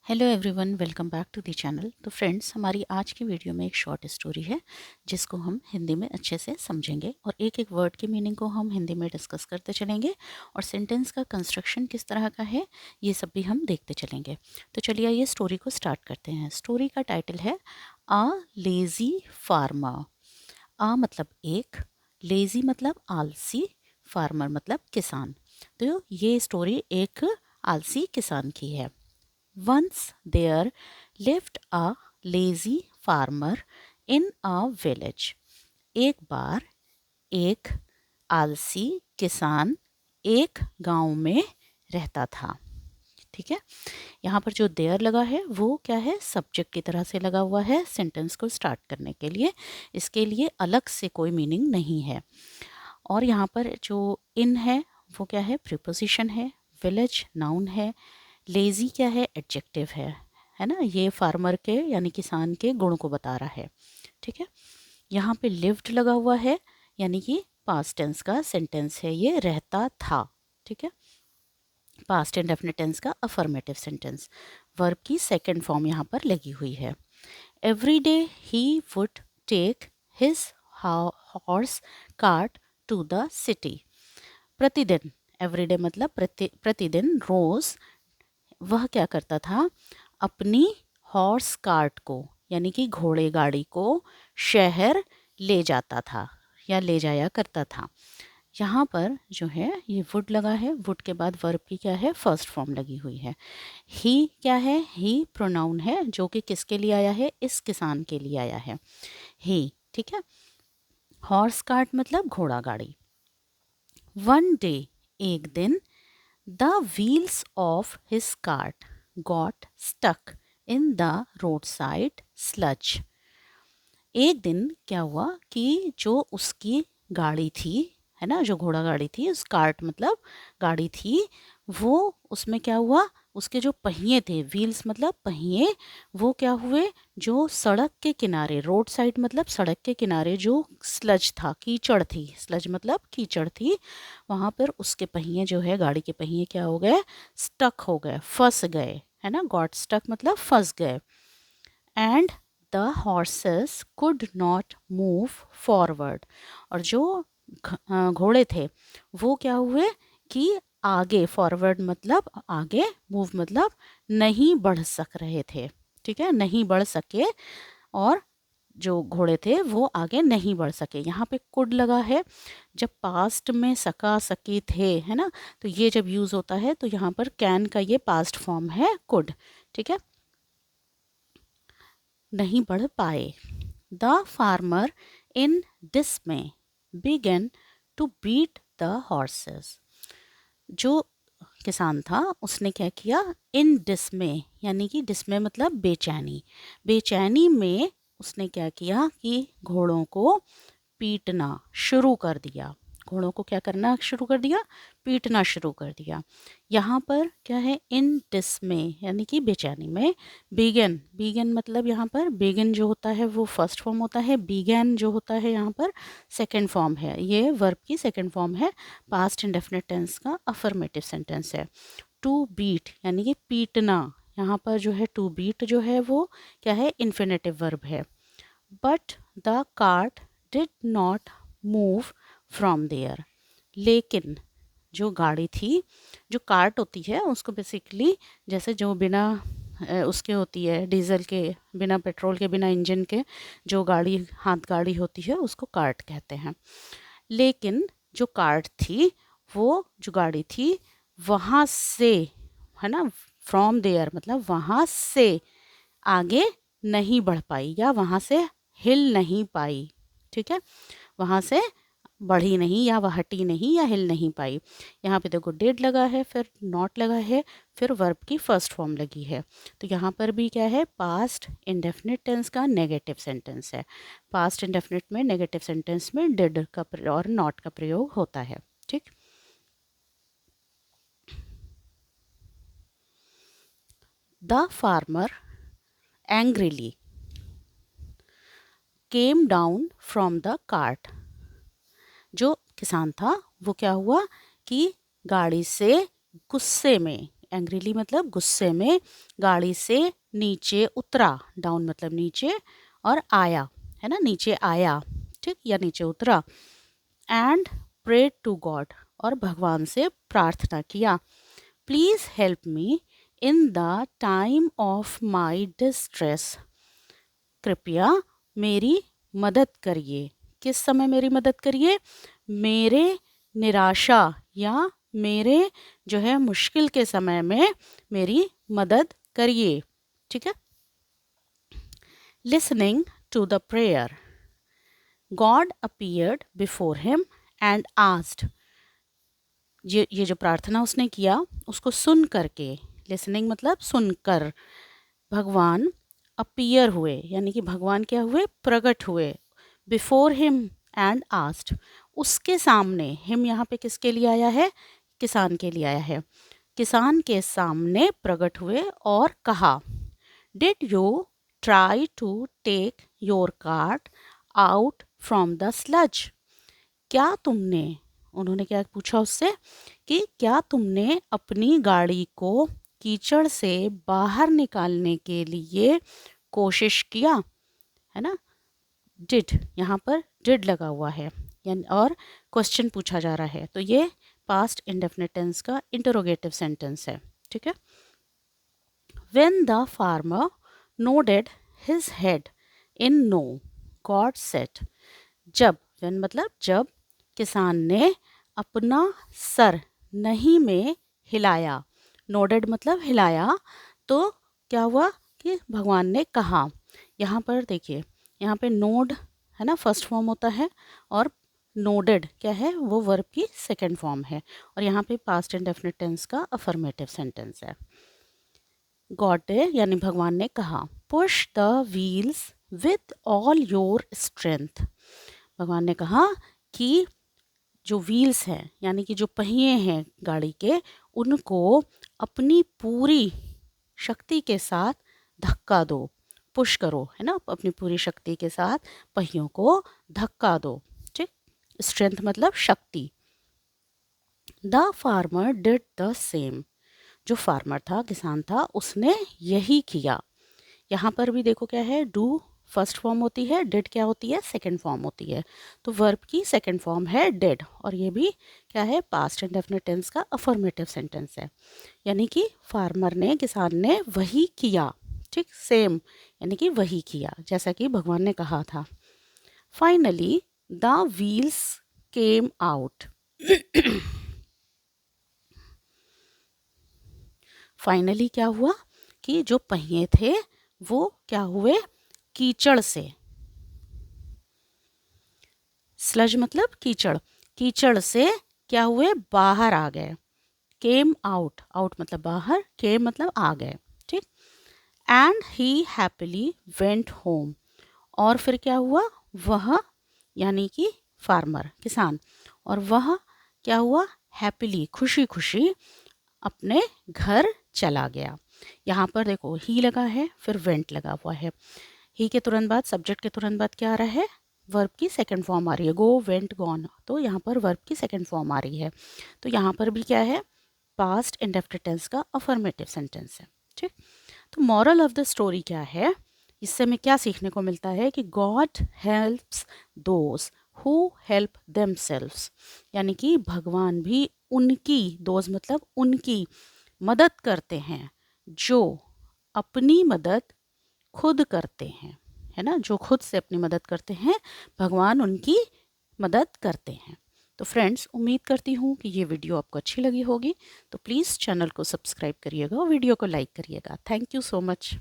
Hello everyone, welcome back to the channel. तो friends, हमारी आज की वीडियो में एक शॉर्ट स्टोरी है जिसको हम हिंदी में अच्छे से समझेंगे और एक एक वर्ड की मीनिंग को हम हिंदी में डिस्कस करते चलेंगे और सेंटेंस का कंस्ट्रक्शन किस तरह का है ये सब भी हम देखते चलेंगे। तो चलिए ये स्टोरी को स्टार्ट करते हैं। स्टोरी का टाइटल है आ लेज़ी फार्मर। आ मतलब एक, लेज़ी मतलब आलसी, फार्मर मतलब किसान। तो ये स्टोरी एक आलसी किसान की है। Once there lived a lazy farmer in a village. एक बार एक आलसी किसान एक गांव में रहता था। ठीक है, यहाँ पर जो देयर लगा है वो क्या है, सब्जेक्ट की तरह से लगा हुआ है सेंटेंस को स्टार्ट करने के लिए। इसके लिए अलग से कोई मीनिंग नहीं है। और यहाँ पर जो इन है वो क्या है, प्रीपोजिशन है। विलेज नाउन है। लेज़ी क्या है, एडजेक्टिव है ना। ये फार्मर के यानी किसान के गुण को बता रहा है। ठीक है, यहाँ पे लिव्ड लगा हुआ है यानी कि पास्ट टेंस का सेंटेंस है, ये रहता था। ठीक है, पास्ट इंडेफिनिट टेंस का अफर्मेटिव सेंटेंस। वर्ब की सेकंड फॉर्म यहाँ पर लगी हुई है। Every day he would take his horse cart to the city. प्रतिदिन, एवरीडे मतलब प्रतिदिन, रोज वह क्या करता था, अपनी हॉर्स कार्ट को यानी कि घोड़े गाड़ी को शहर ले जाता था या ले जाया करता था। यहाँ पर जो है ये वुड लगा है, वुड के बाद वर्ब की क्या है, फर्स्ट फॉर्म लगी हुई है। ही क्या है, ही प्रोनाउन है जो कि किसके लिए आया है, इस किसान के लिए आया है, ही। ठीक है, हॉर्स कार्ट मतलब घोड़ा गाड़ी। वन डे, एक दिन, the wheels of his cart got stuck in the road side sludge. एक दिन क्या हुआ कि जो उसकी गाड़ी थी, है ना, जो घोड़ा गाड़ी थी, उस कार्ट मतलब गाड़ी थी, वो उसमें क्या हुआ, उसके जो पहिए थे, व्हील्स मतलब पहिए, वो क्या हुए, जो सड़क के किनारे, रोड साइड मतलब सड़क के किनारे जो स्लज था, कीचड़ थी, स्लज मतलब कीचड़ थी, वहाँ पर उसके पहिए जो है, गाड़ी के पहिए क्या हो गए, स्टक हो गए, फंस गए, है ना। गॉट स्टक मतलब फंस गए। And the horses could not move forward. और जो घोड़े थे वो क्या हुए कि आगे, फॉरवर्ड मतलब आगे, मूव मतलब नहीं बढ़ सक रहे थे। ठीक है, नहीं बढ़ सके, और जो घोड़े थे वो आगे नहीं बढ़ सके। यहाँ पे कुड लगा है, जब पास्ट में सका सकी थे, है ना, तो ये जब यूज़ होता है तो यहाँ पर कैन का ये पास्ट फॉर्म है कुड। ठीक है, नहीं बढ़ पाए। The farmer in dismay began to beat the horses. जो किसान था उसने क्या किया, इन डिसमे यानी कि डिसमे मतलब बेचैनी, बेचैनी में उसने क्या किया कि घोड़ों को पीटना शुरू कर दिया। घोड़ों को क्या करना शुरू कर दिया, पीटना शुरू कर दिया। यहाँ पर क्या है, इन डिसमे यानी कि बेचैनी में। बीगन, बीगन मतलब यहाँ पर बीगन जो होता है वो फर्स्ट फॉर्म होता है, बीगन जो होता है यहाँ पर सेकंड फॉर्म है। ये वर्ब की सेकंड फॉर्म है, पास्ट इंडेफिनिट टेंस का अफर्मेटिव सेंटेंस है। टू बीट यानी कि पीटना, यहाँ पर जो है टू बीट जो है वो क्या है, इन्फिनेटिव वर्ब है। But the cart did not move from there. लेकिन जो गाड़ी थी, जो कार्ट होती है उसको बेसिकली, जैसे जो बिना उसके होती है, डीजल के, बिना पेट्रोल के, बिना इंजन के जो गाड़ी, हाथ गाड़ी होती है उसको कार्ट कहते हैं। लेकिन जो कार्ट थी, वो जो गाड़ी थी वहाँ से, है ना, फ्रॉम देयर मतलब वहाँ से आगे नहीं बढ़ पाई या वहाँ से हिल नहीं पाई। ठीक है, वहाँ से बढ़ी नहीं या वह हटी नहीं या हिल नहीं पाई। यहाँ पे देखो डेड लगा है, फिर नॉट लगा है, फिर वर्ब की फर्स्ट फॉर्म लगी है। तो यहाँ पर भी क्या है, पास्ट इंडेफिनिट टेंस का नेगेटिव सेंटेंस है। पास्ट इंडेफिनिट में, नेगेटिव सेंटेंस में डिड का और नॉट का प्रयोग होता है। ठीक, the farmer angrily came down from the cart. जो किसान था वो क्या हुआ कि गाड़ी से गुस्से में, एंग्रीली मतलब गुस्से में, गाड़ी से नीचे उतरा, डाउन मतलब नीचे, और आया है ना, नीचे आया, ठीक, या नीचे उतरा। एंड प्रेड टू गॉड, और भगवान से प्रार्थना किया, please help me in the time of my distress, कृपया मेरी मदद करिए। किस समय मेरी मदद करिए? मेरे निराशा या मेरे जो है मुश्किल के समय में मेरी मदद करिए, ठीक है। Listening to the prayer, God appeared before him and asked, ये जो प्रार्थना उसने किया उसको सुन करके, लिसनिंग मतलब सुनकर, भगवान अपीयर हुए, यानी कि भगवान क्या हुए? प्रकट हुए। बिफोर हिम एंड आस्क्ड, उसके सामने, हिम यहाँ पे किसके लिए आया है? किसान के लिए आया है। किसान के सामने प्रकट हुए और कहा, did you try to take your cart out from the sludge, क्या तुमने, उन्होंने क्या पूछा उससे कि क्या तुमने अपनी गाड़ी को कीचड़ से बाहर निकालने के लिए कोशिश किया, है ना। डिड, यहाँ पर डिड लगा हुआ है, यानी और क्वेश्चन पूछा जा रहा है, तो ये पास्ट इंडेफिनिट टेंस का इंटरोगेटिव सेंटेंस है, ठीक है। When the farmer nodded his head in no, God said, जब, व्हेन मतलब जब, किसान ने अपना सर नहीं में हिलाया, नोडेड मतलब हिलाया, तो क्या हुआ कि भगवान ने कहा। यहाँ पर देखिए, यहाँ पे नोड है ना, फर्स्ट फॉर्म होता है, और नोडेड क्या है? वो वर्ब की सेकंड फॉर्म है, और यहाँ पे पास्ट इंडेफिनिट टेंस का अफर्मेटिव सेंटेंस है। गॉड ने यानी भगवान ने कहा, push the wheels with all your strength, भगवान ने कहा कि जो व्हील्स हैं यानी कि जो पहिए हैं गाड़ी के, उनको अपनी पूरी शक्ति के साथ धक्का दो, पुश करो, है ना, अपनी पूरी शक्ति के साथ पहियों को धक्का दो, ठीक। स्ट्रेंथ मतलब शक्ति। The farmer did the same, जो फार्मर था, किसान था, उसने यही किया। यहाँ पर भी देखो क्या है, डू फर्स्ट फॉर्म होती है, डिड क्या होती है? सेकंड फॉर्म होती है, तो वर्ब की सेकंड फॉर्म है डिड, और ये भी क्या है? पास्ट इंडेफिनिट टेंस का अफर्मेटिव सेंटेंस है, यानी कि फार्मर ने, किसान ने वही किया, ठीक, सेम, यानी कि वही किया जैसा कि भगवान ने कहा था। Finally the wheels came out, finally क्या हुआ कि जो पहिए थे वो क्या हुए? कीचड़ से, स्लज मतलब कीचड़, कीचड़ से क्या हुए? बाहर आ गए। केम आउट, आउट मतलब बाहर, केम मतलब आ गए, ठीक। And he happily went home, और फिर क्या हुआ? वह यानी कि फार्मर, किसान, और वह क्या हुआ? हैप्पीली, खुशी खुशी अपने घर चला गया। यहाँ पर देखो ही लगा है, फिर वेंट लगा हुआ है। ही के तुरंत बाद, सब्जेक्ट के तुरंत बाद क्या आ रहा है? वर्ब की सेकंड फॉर्म आ रही है, गो, वेंट, गॉन, तो यहाँ पर वर्ब की सेकंड फॉर्म आ रही है, तो यहाँ पर भी क्या है? पास्ट इंडेफिनिट टेंस का अफर्मेटिव सेंटेंस है, ठीक। तो मॉरल ऑफ द स्टोरी क्या है? इससे हमें क्या सीखने को मिलता है कि God helps those who help themselves, यानी कि भगवान भी उनकी, दोज मतलब उनकी, मदद करते हैं जो अपनी मदद खुद करते हैं, है ना, जो खुद से अपनी मदद करते हैं, भगवान उनकी मदद करते हैं। तो फ्रेंड्स, उम्मीद करती हूँ कि ये वीडियो आपको अच्छी लगी होगी, तो प्लीज़ चैनल को सब्सक्राइब करिएगा और वीडियो को लाइक करिएगा। Thank you so much.